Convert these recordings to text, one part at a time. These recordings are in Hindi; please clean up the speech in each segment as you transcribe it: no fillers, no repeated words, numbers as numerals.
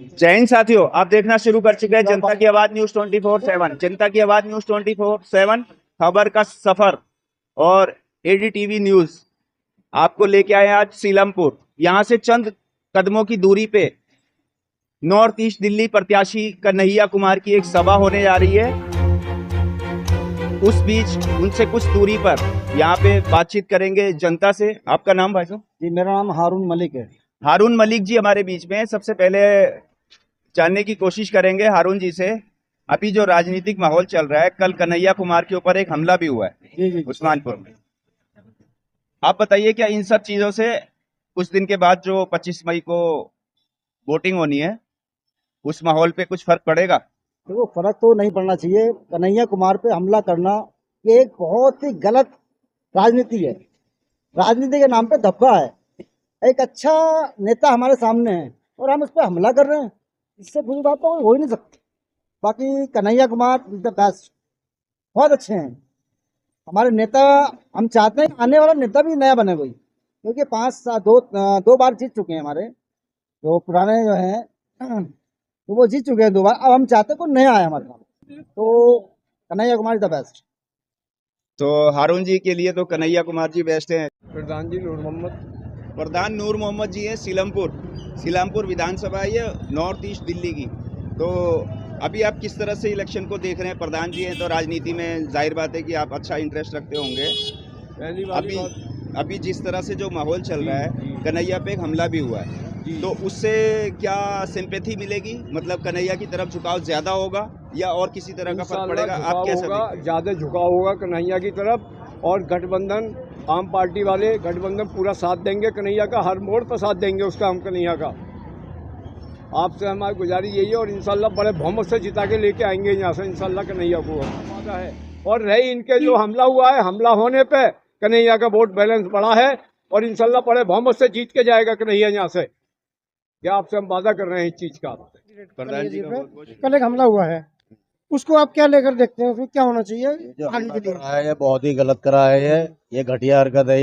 जय हिंद साथियों, आप देखना शुरू कर चुके हैं जनता की आवाज न्यूज 24/7। जनता की आवाज न्यूज 24/7 खबर का सफर और एडीटीवी न्यूज आपको लेके आए आज सीलमपुर। यहां से चंद कदमों की दूरी पे नॉर्थ ईस्ट दिल्ली प्रत्याशी कन्हैया कुमार की एक सभा होने जा रही है। उस बीच उनसे कुछ दूरी पर यहाँ पे बातचीत करेंगे जनता से। आपका नाम भाई साहब? जी, मेरा नाम हारून मलिक है। हारून मलिक जी हमारे बीच में हैं। सबसे पहले जानने की कोशिश करेंगे हारून जी से, अभी जो राजनीतिक माहौल चल रहा है, कल कन्हैया कुमार के ऊपर एक हमला भी हुआ है जी। उस्मानपुर में। आप बताइए, क्या इन सब चीजों से कुछ दिन के बाद जो 25 मई को वोटिंग होनी है, उस माहौल पे कुछ फर्क पड़ेगा? देखो, फर्क तो नहीं पड़ना चाहिए। कन्हैया कुमार पे हमला करना ये एक बहुत ही गलत राजनीति है। राजनीति के नाम पे धब्बा है। एक अच्छा नेता हमारे सामने है और हम उस पर हमला कर रहे हैं, इससे बुरी बात तो हो ही नहीं सकती। बाकी Kanhaiya Kumar is the best, बहुत अच्छे हैं हमारे नेता। हम चाहते हैं आने वाला नेता भी नया बने कोई, क्योंकि 5 साल दो बार जीत चुके हैं हमारे जो पुराने जो हैं, तो वो जीत चुके हैं 2 बार। अब हम चाहते हैं कोई नया आए हमारे सामने, तो Kanhaiya Kumar is the best. तो हारून जी के लिए तो कन्हैया कुमार जी बेस्ट हैं। प्रधान जी नूर मोहम्मद। प्रधान नूर मोहम्मद जी हैं सीलमपुर विधानसभा है ये नॉर्थ ईस्ट दिल्ली की। तो अभी आप किस तरह से इलेक्शन को देख रहे हैं? प्रधान जी हैं तो राजनीति में जाहिर बात है कि आप अच्छा इंटरेस्ट रखते होंगे। पहली अभी जिस तरह से जो माहौल चल रहा है, कन्हैया पे एक हमला भी हुआ है, तो उससे क्या सिंपैथी मिलेगी? मतलब कन्हैया की तरफ झुकाव ज्यादा होगा या और किसी तरह का फर्क पड़ेगा? आप कैसे देखते हैं? ज्यादा झुकाव होगा कन्हैया की तरफ, और गठबंधन आम पार्टी वाले गठबंधन पूरा साथ देंगे कन्हैया का, हर मोड़ पर साथ देंगे उसका हम कन्हैया का। आपसे हमारी गुजारिश यही है, और इंशाल्लाह बड़े बहुमत से जिता के लेके आएंगे यहाँ से इंशाल्लाह कन्हैया को वादा है। और रही इनके जो हमला हुआ है, हमला होने पे कन्हैया का वोट बैलेंस बढ़ा है और इंशाल्लाह बड़े बहुमत से जीत के जाएगा कन्हैया यहाँ से। क्या आपसे हम वादा कर रहे हैं इस चीज का। प्रधान जी का बहुत कल एक हमला हुआ है, उसको आप क्या लेकर देखते हैं? उसमें क्या होना चाहिए जो आगे हमला के लिए? करा है ये बहुत ही गलत करा है। ये घटिया हरकत है।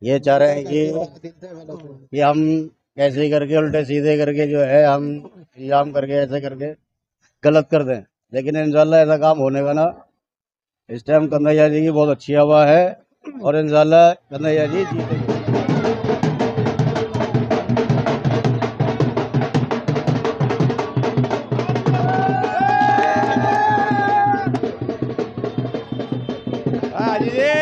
ये चाह रहे हैं कि हम ऐसे करके उल्टे सीधे करके जो है हम इंतजाम करके ऐसे करके गलत कर दें, लेकिन इंशाल्लाह ऐसा काम होने का ना। इस टाइम कन्हैया जी की बहुत अच्छी हवा है और इंशाल्लाह कन्हैया जी जीतेंगे। हाँ जी।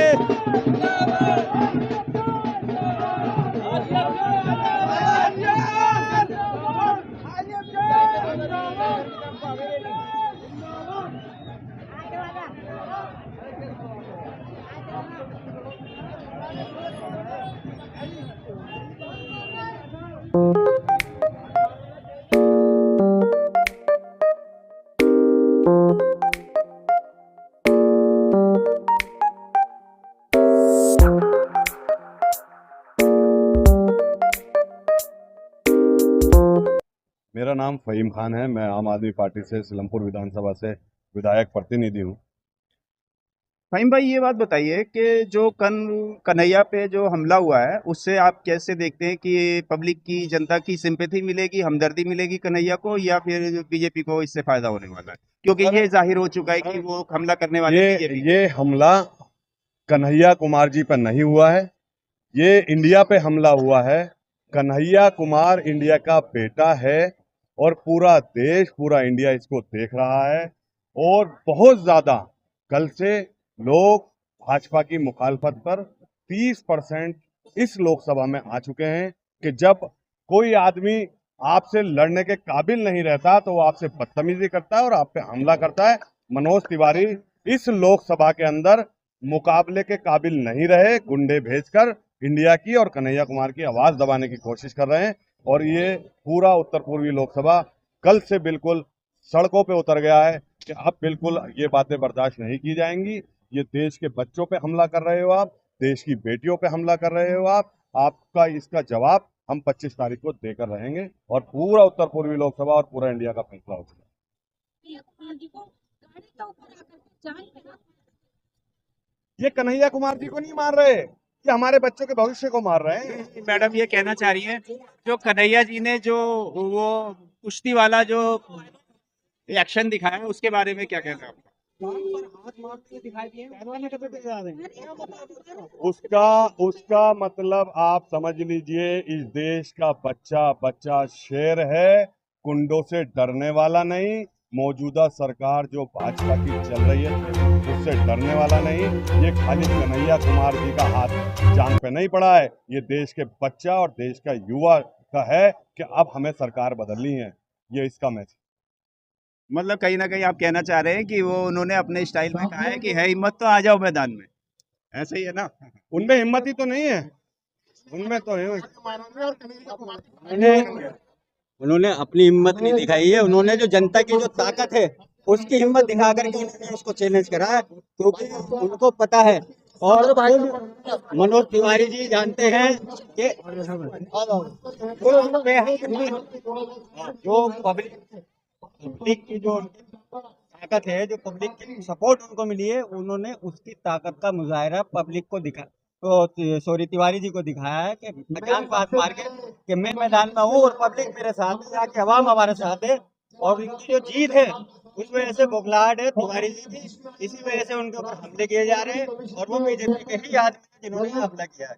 मेरा नाम फ़हीम खान है। मैं आम आदमी पार्टी से सीलमपुर विधानसभा से विधायक प्रतिनिधि हूँ। फहीम भाई, ये बात बताइए कि जो कन्हैया पे जो हमला हुआ है, उससे आप कैसे देखते हैं कि पब्लिक की, जनता की सिंपैथी मिलेगी, हमदर्दी मिलेगी कन्हैया को, या फिर बीजेपी को इससे फायदा होने वाला है? क्योंकि ये जाहिर हो चुका है कि वो हमला करने वाले बीजेपी। ये हमला कन्हैया कुमार जी पर नहीं हुआ है, ये इंडिया पे हमला हुआ है। कन्हैया कुमार इंडिया का बेटा है और पूरा देश, पूरा इंडिया इसको देख रहा है। और बहुत ज्यादा कल से लोग भाजपा की मुखालफत पर 30% इस लोकसभा में आ चुके हैं कि जब कोई आदमी आपसे लड़ने के काबिल नहीं रहता तो वो आपसे बदतमीजी करता है और आप पे हमला करता है। मनोज तिवारी इस लोकसभा के अंदर मुकाबले के काबिल नहीं रहे, गुंडे भेजकर इंडिया की और कन्हैया कुमार की आवाज दबाने की कोशिश कर रहे हैं। और ये पूरा उत्तर पूर्वी लोकसभा कल से बिल्कुल सड़कों पे उतर गया है कि अब बिल्कुल ये बातें बर्दाश्त नहीं की जाएंगी। ये देश के बच्चों पे हमला कर रहे हो आप, देश की बेटियों पे हमला कर रहे हो आप। आपका इसका जवाब हम 25 तारीख को देकर रहेंगे और पूरा उत्तर पूर्वी लोकसभा और पूरा इंडिया का फैसला होगा। ये कन्हैया कुमार जी को नहीं मार रहे, ये हमारे बच्चों के भविष्य को मार रहे हैं। मैडम ये कहना चाह रही है, जो कन्हैया जी ने जो वो कुश्ती वाला जो एक्शन दिखाया है उसके बारे में क्या कहना है आपका? उसका मतलब आप समझ लीजिए, इस देश का बच्चा बच्चा शेर है, कुंडों से डरने वाला नहीं। मौजूदा सरकार जो भाजपा की चल रही है उससे डरने वाला नहीं। ये खाली कन्हैया कुमार जी का हाथ जांग पे नहीं पड़ा है, ये देश के बच्चा और देश का युवा का है कि अब हमें सरकार बदलनी है। ये इसका मैसेज। मतलब कहीं ना कहीं आप कहना चाह रहे हैं कि वो उन्होंने अपने स्टाइल में कहा है कि है हिम्मत तो आ जाओ मैदान में, ऐसा ही है ना? उनमें हिम्मत ही तो नहीं है, उनमें तो है। उन्होंने अपनी हिम्मत नहीं दिखाई है, उन्होंने जो जनता की जो ताकत है उसकी हिम्मत दिखा करके उन्होंने उसको चैलेंज करा है, क्योंकि उनको पता है। और मनोज तिवारी जी जानते हैं कि जो पब्लिक की जो ताकत है, जो पब्लिक की सपोर्ट उनको मिली है, उन्होंने उसकी ताकत का मुजाहरा पब्लिक को दिखा, तो सॉरी तिवारी जी को दिखाया है कि मैदान पास मार के कि मैं मैदान में हूँ और पब्लिक मेरे साथ है, आके अवाम हमारे साथ है। और इनकी जो जीत है उस वजह से बौखलाहट है तिवारी जी की, इसी वजह से उनके ऊपर हमले किए जा रहे हैं और वो बीजेपी के ही आदमी हैं जिन्होंने हमला किया है।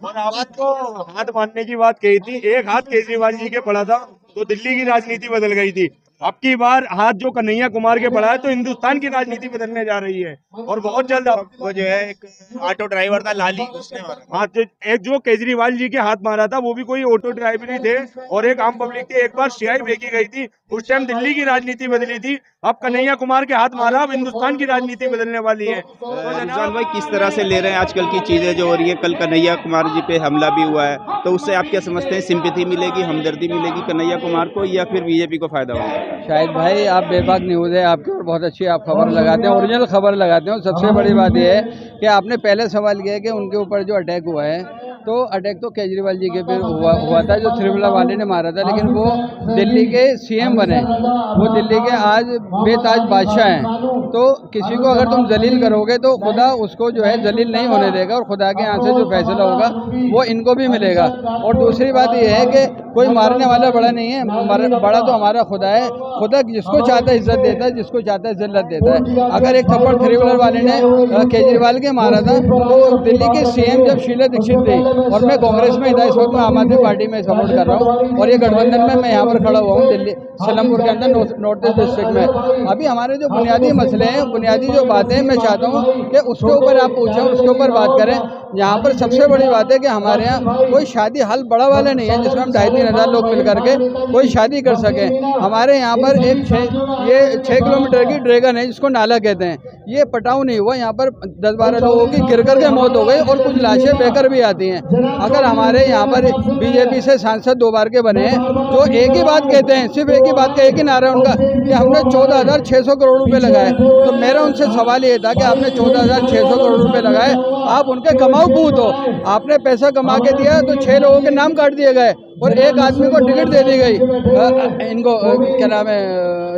और आपको हाथ मारने की बात कही थी, एक हाथ केजरीवाल जी के पड़ा था तो दिल्ली की राजनीति बदल गई थी। अब की बार हाथ जो कन्हैया कुमार के पड़ा है तो हिंदुस्तान की राजनीति बदलने जा रही है और बहुत जल्द। वो जो है एक ऑटो ड्राइवर था लाली, उसने मारा। हाँ, एक जो केजरीवाल जी के हाथ मारा था वो भी कोई ऑटो ड्राइवर ही थे और एक आम पब्लिक थी। एक बार सियाई फेंकी गई थी, उस टाइम दिल्ली की राजनीति बदली थी। अब कन्हैया कुमार के हाथ मारा, अब हिंदुस्तान की राजनीति बदलने वाली है। रिजवान भाई, किस तरह से ले रहे हैं आजकल की चीजें जो हो रही है? कल कन्हैया कुमार जी पे हमला भी हुआ है, तो उससे आप क्या समझते हैं? सिंपैथी मिलेगी, हमदर्दी मिलेगी कन्हैया कुमार को, या फिर बीजेपी को फायदा होगा? शायद भाई आप बेबाक न्यूज़ है आपकी और बहुत अच्छी आप खबर लगाते हैं, ओरिजिनल खबर लगाते हैं। सबसे बड़ी बात यह है कि आपने पहले सवाल किया कि उनके ऊपर जो अटैक हुआ है, तो अटैक तो केजरीवाल जी के पे हुआ था, जो त्रिपुरा वाले ने मारा था, लेकिन वो दिल्ली के सीएम बने, वो दिल्ली के आज बेताज बादशाह हैं। तो किसी को अगर तुम जलील करोगे तो खुदा उसको जो है जलील नहीं होने देगा और खुदा के यहाँ से जो फैसला होगा वो इनको भी मिलेगा। और दूसरी बात यह है कि कोई मारने वाला बड़ा नहीं है, बड़ा तो हमारा खुदा है। खुदा जिसको चाहता है इज्जत देता है, जिसको चाहता है जिल्लत देता है। अगर एक थप्पड़ थ्री व्हीलर वाले ने केजरीवाल के मारा था, तो दिल्ली के सीएम जब शीला दीक्षित थी और मैं कांग्रेस में था, इस वक्त मैं आम आदमी पार्टी में सपोर्ट कर रहा हूँ और ये गठबंधन में मैं यहाँ पर खड़ा हुआ हूँ दिल्ली सलमपुर के अंदर नॉर्थ ईस्ट डिस्ट्रिक्ट में। अभी हमारे जो बुनियादी मसले हैं, बुनियादी जो बातें, मैं चाहता हूँ कि उसके ऊपर आप पूछें, उसके ऊपर बात करें। यहाँ पर सबसे बड़ी बात है कि हमारे यहाँ कोई शादी हाल बड़ा वाला नहीं है जिसमें हम 2,500-3,000 लोग मिल करके कोई शादी कर सके। हमारे यहाँ पर एक 6 किलोमीटर की ड्रैगन है जिसको नाला कहते हैं, ये पटाव नहीं हुआ। यहाँ पर 10-12 लोगों की गिर कर के मौत हो गई और कुछ लाशें बहकर भी आती हैं। अगर हमारे यहाँ पर बीजेपी से सांसद 2 बार के बने हैं जो एक ही बात कहते हैं, सिर्फ एक ही बात का एक ही नारा है उनका कि हमने 14,600 करोड़ रुपए लगाए, तो मेरा उनसे सवाल ये था कि आपने 14,600 करोड़ रुपए लगाए, आप उनके कमाऊ पूत हो, आपने पैसा कमा के दिया तो 6 लोगों के नाम काट दिए गए और एक आदमी को टिकट दे दी गई, इनको क्या नाम है,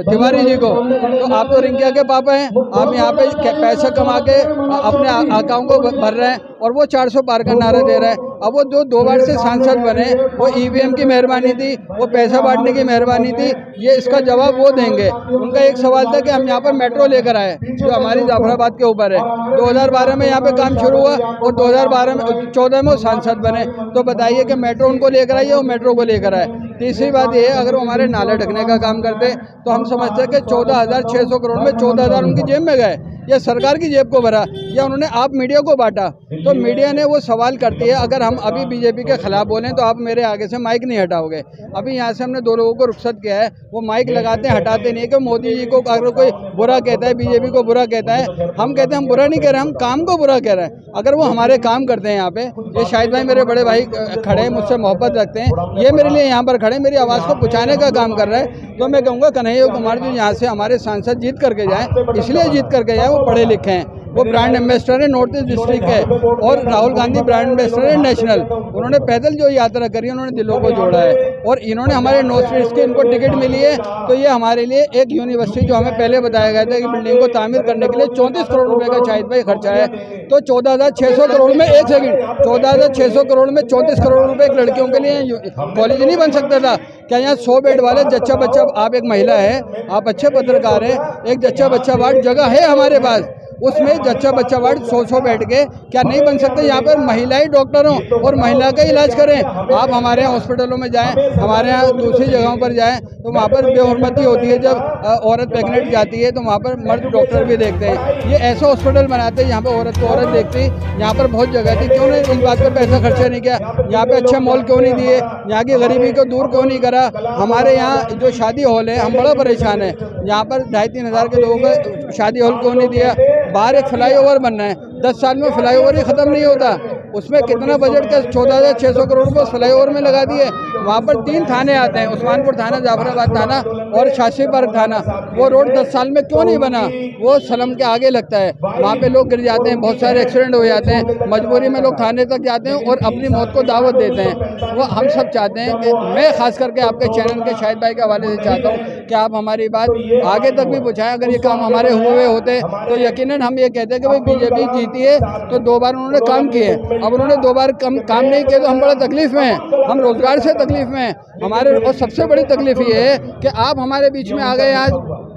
तिवारी जी को। तो आप तो रिंकिया के पापा हैं, आप यहाँ पे पैसा कमा के अपने अकाउंट को भर रहे हैं और वो 400 पार का नारा दे रहे हैं। अब वो जो 2 बार से सांसद बने, वो ईवीएम की मेहरबानी थी, वो पैसा बांटने की मेहरबानी थी, ये इसका जवाब वो देंगे। उनका एक सवाल था कि हम यहाँ पर मेट्रो लेकर आए जो हमारी जाफराबाद के ऊपर है। 2012 में यहाँ पे काम शुरू हुआ और 2014 में वो सांसद बने। तो बताइए कि मेट्रो उनको लेकर आइए और मेट्रो को लेकर आए। तीसरी बात यह है, अगर वो हमारे नाले ढकने का काम करते तो हम समझते हैं कि 14,600 करोड़ में 14,000 उनकी जेब में गए या सरकार की जेब को भरा या उन्होंने आप मीडिया को बांटा। तो मीडिया ने वो सवाल करती है, अगर हम अभी बीजेपी के खिलाफ बोलें तो आप मेरे आगे से माइक नहीं हटाओगे। अभी यहाँ से हमने 2 लोगों को रुखसत किया है, वो माइक लगाते हैं, हटाते नहीं है। कि मोदी जी को अगर कोई बुरा कहता है, बीजेपी को बुरा कहता है, हम कहते हैं हम बुरा नहीं कह रहे, हम काम को बुरा कह रहे हैं। अगर वो हमारे काम करते हैं यहाँ पे, ये शाहिद भाई मेरे बड़े भाई खड़े हैं, मुझसे मोहब्बत रखते हैं, ये मेरे लिए यहाँ पर खड़े मेरी आवाज़ को पहुँचाने का काम कर रहे हैं, तो मैं कहूँगा कन्हैया कुमार जी यहाँ से हमारे सांसद जीत करके जाएँ, इसलिए जीत करके जाएँ वो पढ़े लिखे हैं। वो ब्रांड एम्बेसडर है नॉर्थ ईस्ट डिस्ट्रिक्ट के, और राहुल गांधी ब्रांड एम्बेसडर है नेशनल। उन्होंने पैदल जो यात्रा करी उन्होंने दिलों को जोड़ा है, और इन्होंने हमारे नॉर्थ ईस्ट के इनको टिकट मिली है। तो ये हमारे लिए एक यूनिवर्सिटी जो हमें पहले बताया गया था कि बिल्डिंग को तामीर करने के लिए 34 करोड़ रुपए का शाहिद भाई खर्चा है, तो 14,600 करोड़ में 14,600 करोड़ में 34 करोड़ रुपए एक लड़कियों के लिए कॉलेज नहीं बन सकता था क्या? यहाँ 100 बेड वाले जच्चा बच्चा, आप एक महिला है, आप अच्छे पत्रकार हैं, एक जच्चा बच्चा वार्ड जगह है हमारे पास, उसमें जच्चा बच्चा वार्ड 100 बैठ के क्या नहीं बन सकते? यहाँ पर महिलाएं डॉक्टर हों और महिला का इलाज करें। आप हमारे यहाँ हॉस्पिटलों में जाएं, हमारे यहाँ दूसरी जगहों पर जाएं तो वहाँ पर बेहुरमती होती है। जब औरत प्रेग्नेंट जाती है तो वहाँ पर मर्द डॉक्टर भी देखते हैं। ये ऐसा हॉस्पिटल बनाते हैं यहाँ पर औरत को औरत देखती। यहाँ पर बहुत जगह थी, क्यों नहीं इस बात पर पैसा खर्चा नहीं किया? यहाँ पे अच्छे मॉल क्यों नहीं दिए? यहाँ की गरीबी को दूर क्यों नहीं करा? हमारे यहाँ जो शादी हॉल है, हम बड़ा परेशान है, यहाँ पर 2,500-3 हज़ार के लोगों का शादी हॉल क्यों नहीं दिया? बाहर एक फ्लाईओवर बनना है, 10 साल में फ्लाईओवर ही ख़त्म नहीं होता। उसमें कितना बजट का 14,600 करोड़ रुपये फ्लाईओवर में लगा दिए। वहाँ पर 3 थाने आते हैं, उस्मानपुर थाना, जाफराबाद थाना और शास्त्री पार्क थाना। वो रोड 10 साल में क्यों नहीं बना? वो सलम के आगे लगता है, वहाँ पे लोग गिर जाते हैं, बहुत सारे एक्सीडेंट हो जाते हैं, मजबूरी में लोग थाने तक जाते हैं और अपनी मौत को दावत देते हैं। वो हम सब चाहते हैं कि मैं खास करके आपके चैनल के शाहिद भाई के हवाले से चाहता हूँ कि आप हमारी बात आगे तक भी पहुँचाएं। अगर ये काम हमारे हुए होते तो यकीनन हम ये कहते हैं कि भाई बीजेपी जीती है तो 2 बार उन्होंने काम किए, अब उन्होंने 2 बार काम नहीं किए तो हम बड़ा तकलीफ में हैं, हम रोजगार से तकलीफ में हैं हमारे। और सबसे बड़ी तकलीफ ये है कि आप हमारे बीच में आ गए आज,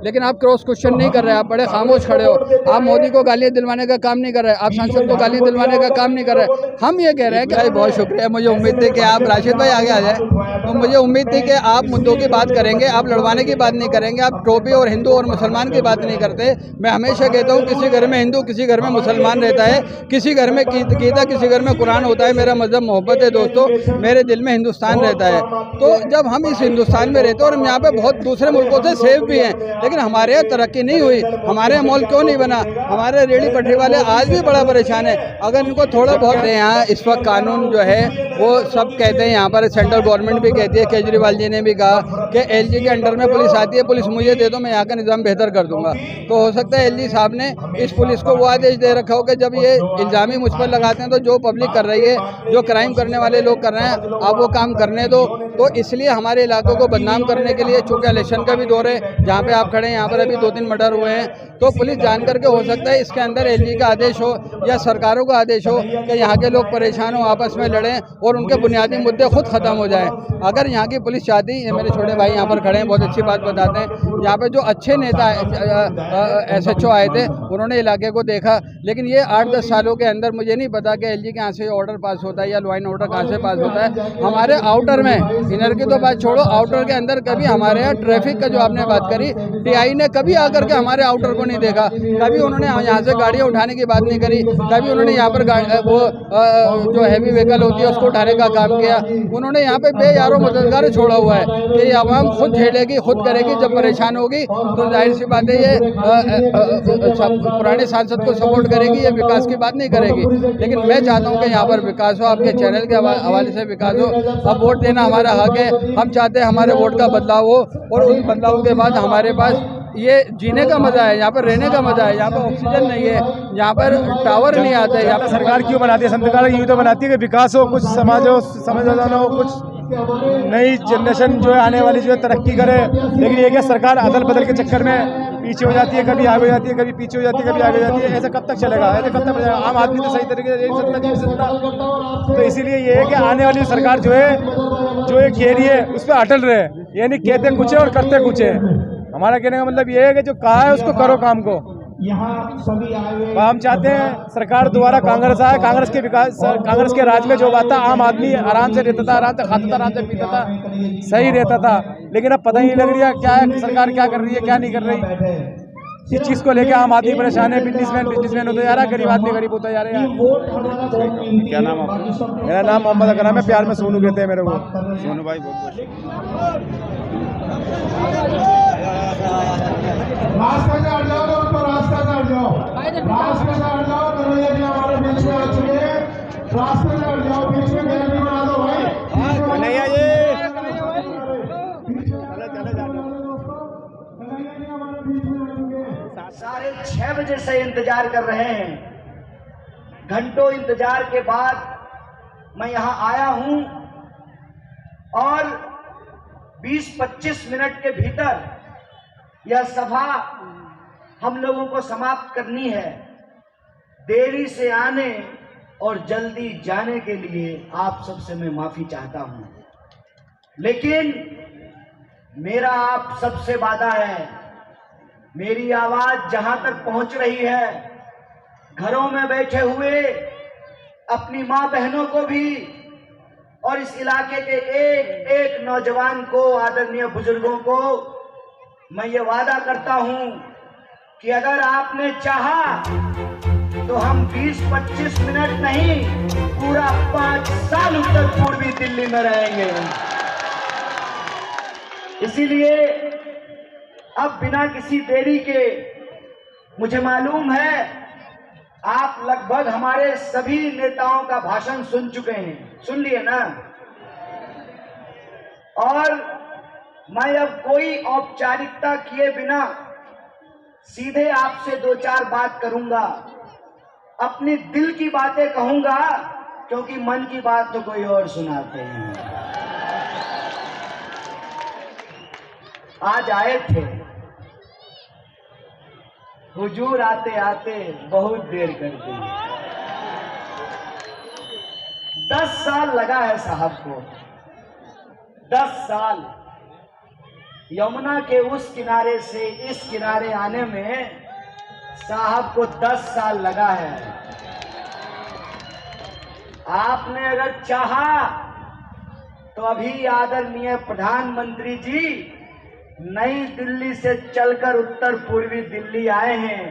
लेकिन आप क्रॉस क्वेश्चन नहीं कर रहे, आप बड़े खामोश खड़े हो। आप मोदी को गालियां दिलवाने का काम नहीं कर रहे, आप सांसद को गालियां दिलवाने का काम नहीं कर रहे। हम ये कह रहे हैं कि भाई बहुत शुक्रिया, मुझे उम्मीद थी कि आप राशिद भाई आगे आ जाए, तो मुझे उम्मीद थी कि आप मुद्दों की बात करेंगे, आप लड़वाने की बात नहीं करेंगे, आप टोपी और हिंदू और मुसलमान की बात नहीं करते। मैं हमेशा कहता हूँ किसी घर में हिंदू, किसी घर में मुसलमान रहता है, किसी घर में गीता, किसी घर में कुरान होता है। मेरा मजहब मोहब्बत है दोस्तों, मेरे दिल में हिंदुस्तान रहता है। तो जब हम इस हिंदुस्तान में रहते हैं और हम यहाँ पे बहुत दूसरे मुल्कों से सेफ भी हैं, लेकिन हमारे यहाँ तरक्की नहीं हुई, हमारे यहाँ मॉल क्यों नहीं बना? हमारे रेडी पटरी वाले आज भी बड़ा परेशान है। अगर इनको थोड़ा बहुत यहाँ इस वक्त कानून जो है वो सब कहते हैं, यहाँ पर सेंट्रल गवर्नमेंट भी कहती है, केजरीवाल जी ने भी कहा कि एलजी के अंडर में पुलिस आती है, पुलिस मुझे दे दो, मैं यहाँ का निज़ाम बेहतर कर दूंगा। तो हो सकता है एलजी साहब ने इस पुलिस को वो आदेश दे रखा हो कि जब ये इल्ज़ामी मुझ पर लगाते हैं तो जो पब्लिक कर रही है, जो क्राइम करने वाले लोग कर रहे हैं, आप वो काम करने दो। तो इसलिए हमारे इलाकों को बदनाम करने के लिए, चूँकि इलेक्शन का भी दौर है, जहाँ पे आप खड़े हैं यहाँ पर अभी 2-3 मर्डर हुए हैं, तो पुलिस जान करके हो सकता है इसके अंदर एलजी का आदेश हो या सरकारों का आदेश हो कि यहाँ के लोग परेशान हो, आपस में लड़ें और उनके बुनियादी मुद्दे खुद ख़त्म हो जाएं। अगर यहाँ की पुलिस चाहती, ये मेरे छोटे भाई यहाँ पर खड़े हैं, बहुत अच्छी बात बताते हैं, यहाँ पे जो अच्छे नेता SHO आए थे उन्होंने इलाके को देखा, लेकिन ये 8-10 सालों के अंदर मुझे नहीं पता कि एलजी के यहाँ से ऑर्डर पास होता है या लॉ एंड ऑर्डर कहाँ से पास होता है। हमारे आउटर में, इनर की तो बात छोड़ो, आउटर के अंदर कभी हमारे यहाँ ट्रैफिक का जो आपने बात करी, टीआई ने कभी आकर के हमारे आउटर को नहीं देखा, कभी उन्होंने यहाँ से गाड़ियाँ उठाने की बात नहीं करी, कभी उन्होंने यहाँ पर वो जो हैवी व्हीकल होती है उसको उठाने का काम किया। उन्होंने यहाँ पे बेयारो मददगार छोड़ा हुआ है कि ये आवाम खुद झेलेगी, खुद करेगी, जब परेशान होगी तो जाहिर सी बात है ये पुराने सांसद को सपोर्ट करेगी, ये विकास की बात नहीं करेगी। लेकिन मैं चाहता हूँ कि यहाँ पर विकास हो, आपके चैनल के हवाले से विकास हो। अब वोट देना हमारा हक है, हम चाहते हैं हमारे वोट का बदलाव हो और उस बदलाव के बाद हमारे पास ये जीने का मज़ा है, यहाँ पर रहने का मज़ा है। यहाँ पर ऑक्सीजन नहीं है, यहाँ पर टावर नहीं आते। यहाँ पर सरकार क्यों बनाती है? सरकार यूँ तो बनाती है कि विकास हो, कुछ समाज हो, समझदार हो, कुछ नई जनरेशन जो है आने वाली जो है तरक्की करे। लेकिन ये क्या, सरकार अदल बदल के चक्कर में पीछे हो जाती है, कभी आगे हो जाती है, कभी पीछे हो जाती है, कभी आगे हो जाती है। ऐसा कब तक चलेगा? ऐसे कब तक चलेगा? आम आदमी तो सही तरीके से नहीं जी सकता। तो इसीलिए ये है कि आने वाली सरकार जो है, जो ये कह रही है उस पर अटल रहे, यानी कहते कुछ है और करते कुछ है। हमारा कहने का मतलब ये है कि जो कहा है उसको करो काम को। हम चाहते हैं सरकार दोबारा कांग्रेस आए, कांग्रेस के विकास, कांग्रेस के राज में जो बात था, आम आदमी आराम से रहता था, आराम से खाता था, आराम से पीता था, सही रहता था। लेकिन अब पता ही नहीं लग रही है क्या है, सरकार क्या कर रही है, क्या नहीं कर रही। इस चीज़ को लेकर आम आदमी परेशान है। बिजनेसमैन होता जा रहा है, गरीब आदमी गरीब होता जा रहा है। क्या नाम आपका? मेरा नाम मोहम्मद अकरम है, प्यार में सोनू कहते हैं मेरे को। सोनू भाई बहुत रास्ते से हट जाओ, तो रास्ते से हट जाओ, रास्ते से हट जाओ। कन्हैया जी हमारे बीच में आ चुके हैं, रास्ते से हट जाओ, बीच में गैलरी बना दो भाई। कन्हैया जी कन्हैया जी हमारे बीच में आ चुके हैं। 6:30 बजे से इंतजार कर रहे हैं। घंटों इंतजार के बाद मैं यहां आया हूं और 20-25 मिनट के भीतर यह सभा हम लोगों को समाप्त करनी है। देरी से आने और जल्दी जाने के लिए आप सबसे मैं माफी चाहता हूं, लेकिन मेरा आप सबसे वादा है, मेरी आवाज जहां तक पहुंच रही है, घरों में बैठे हुए अपनी मां बहनों को भी और इस इलाके के एक एक नौजवान को, आदरणीय बुजुर्गों को मैं ये वादा करता हूं कि अगर आपने चाहा तो हम 20-25 मिनट नहीं, पूरा 5 साल उत्तर पूर्वी दिल्ली में रहेंगे। इसीलिए अब बिना किसी देरी के, मुझे मालूम है आप लगभग हमारे सभी नेताओं का भाषण सुन चुके हैं, सुन लिए ना, और मैं अब कोई औपचारिकता किए बिना सीधे आपसे 2-4 बात करूंगा, अपनी दिल की बातें कहूंगा, क्योंकि मन की बात तो कोई और सुनाते हैं। आज आए थे, हुजूर आते आते बहुत देर कर दी। 10 साल लगा है साहब को, 10 साल यमुना के उस किनारे से इस किनारे आने में साहब को 10 साल लगा है। आपने अगर चाहा तो अभी आदरणीय प्रधानमंत्री जी नई दिल्ली से चलकर उत्तर पूर्वी दिल्ली आए हैं।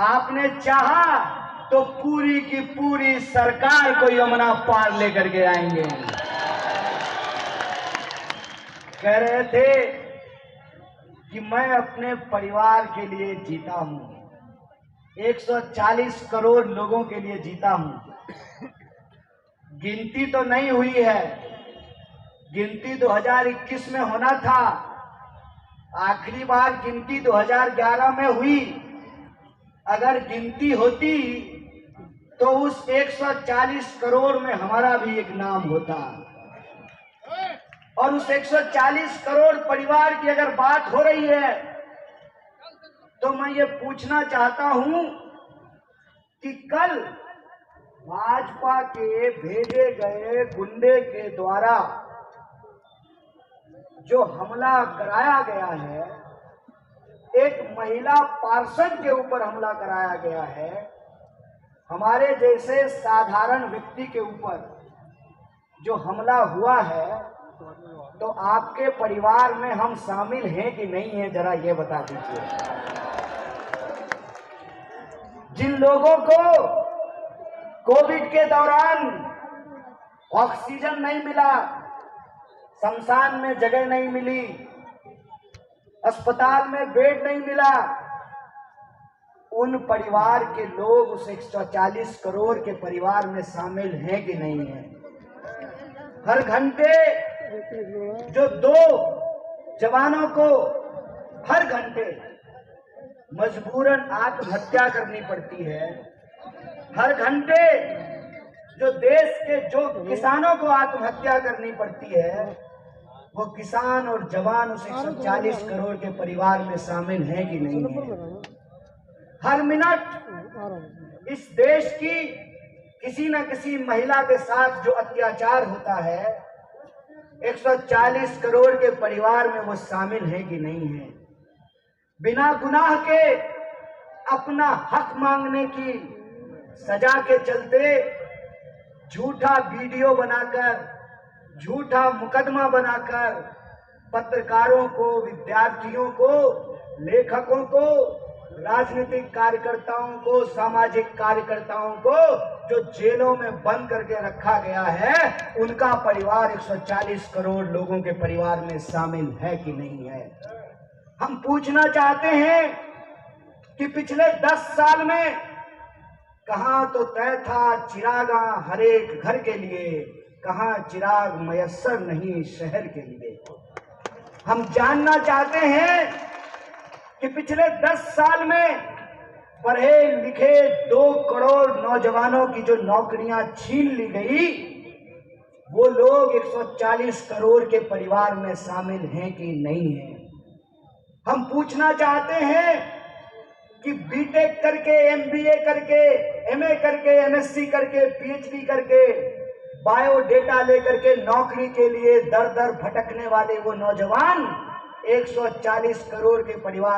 आपने चाहा तो पूरी की पूरी सरकार को यमुना पार लेकर के आएंगे। कह रहे थे कि मैं अपने परिवार के लिए जीता हूं, 140 करोड़ लोगों के लिए जीता हूं। गिनती तो नहीं हुई है, गिनती 2021 में होना था, आखिरी बार गिनती 2011 में हुई। अगर गिनती होती तो उस 140 करोड़ में हमारा भी एक नाम होता, और उस 140 करोड़ परिवार की अगर बात हो रही है तो मैं ये पूछना चाहता हूं कि कल भाजपा के भेजे गए गुंडे के द्वारा जो हमला कराया गया है, एक महिला पार्षद के ऊपर हमला कराया गया है, हमारे जैसे साधारण व्यक्ति के ऊपर जो हमला हुआ है, तो आपके परिवार में हम शामिल हैं कि नहीं है, जरा ये बता दीजिए। जिन लोगों को कोविड के दौरान ऑक्सीजन नहीं मिला, शमशान में जगह नहीं मिली, अस्पताल में बेड नहीं मिला, उन परिवार के लोग उस 140 करोड़ के परिवार में शामिल हैं कि नहीं है। हर घंटे जो 2 जवानों को हर घंटे मजबूरन आत्महत्या करनी पड़ती है, हर घंटे जो देश के जो किसानों को आत्महत्या करनी पड़ती है, वो किसान और जवान उस 140 करोड़ के परिवार में शामिल हैं कि नहीं है। हर मिनट इस देश की किसी न किसी महिला के साथ जो अत्याचार होता है, 140 करोड़ के परिवार में वो शामिल है कि नहीं है। बिना गुनाह के अपना हक मांगने की सजा के चलते झूठा वीडियो बनाकर, झूठा मुकदमा बनाकर पत्रकारों को, विद्यार्थियों को, लेखकों को, राजनीतिक कार्यकर्ताओं को, सामाजिक कार्यकर्ताओं को जो जेलों में बंद करके रखा गया है, उनका परिवार 140 करोड़ लोगों के परिवार में शामिल है कि नहीं है। हम पूछना चाहते हैं कि पिछले 10 साल में कहां तो तय था चिरागा हर एक घर के लिए, कहां चिराग मयस्सर नहीं शहर के लिए। हम जानना चाहते हैं कि पिछले 10 साल में पढ़े लिखे 2 करोड़ नौजवानों की जो नौकरियां छीन ली गई, वो लोग 140 करोड़ के परिवार में शामिल हैं कि नहीं हैं। हम पूछना चाहते हैं कि बीटेक करके, एमबीए करके, एमए करके, एमएससी करके, पीएचडी करके, बायोडेटा लेकर के नौकरी के लिए दर दर भटकने वाले वो नौजवान 140 करोड़ के परिवार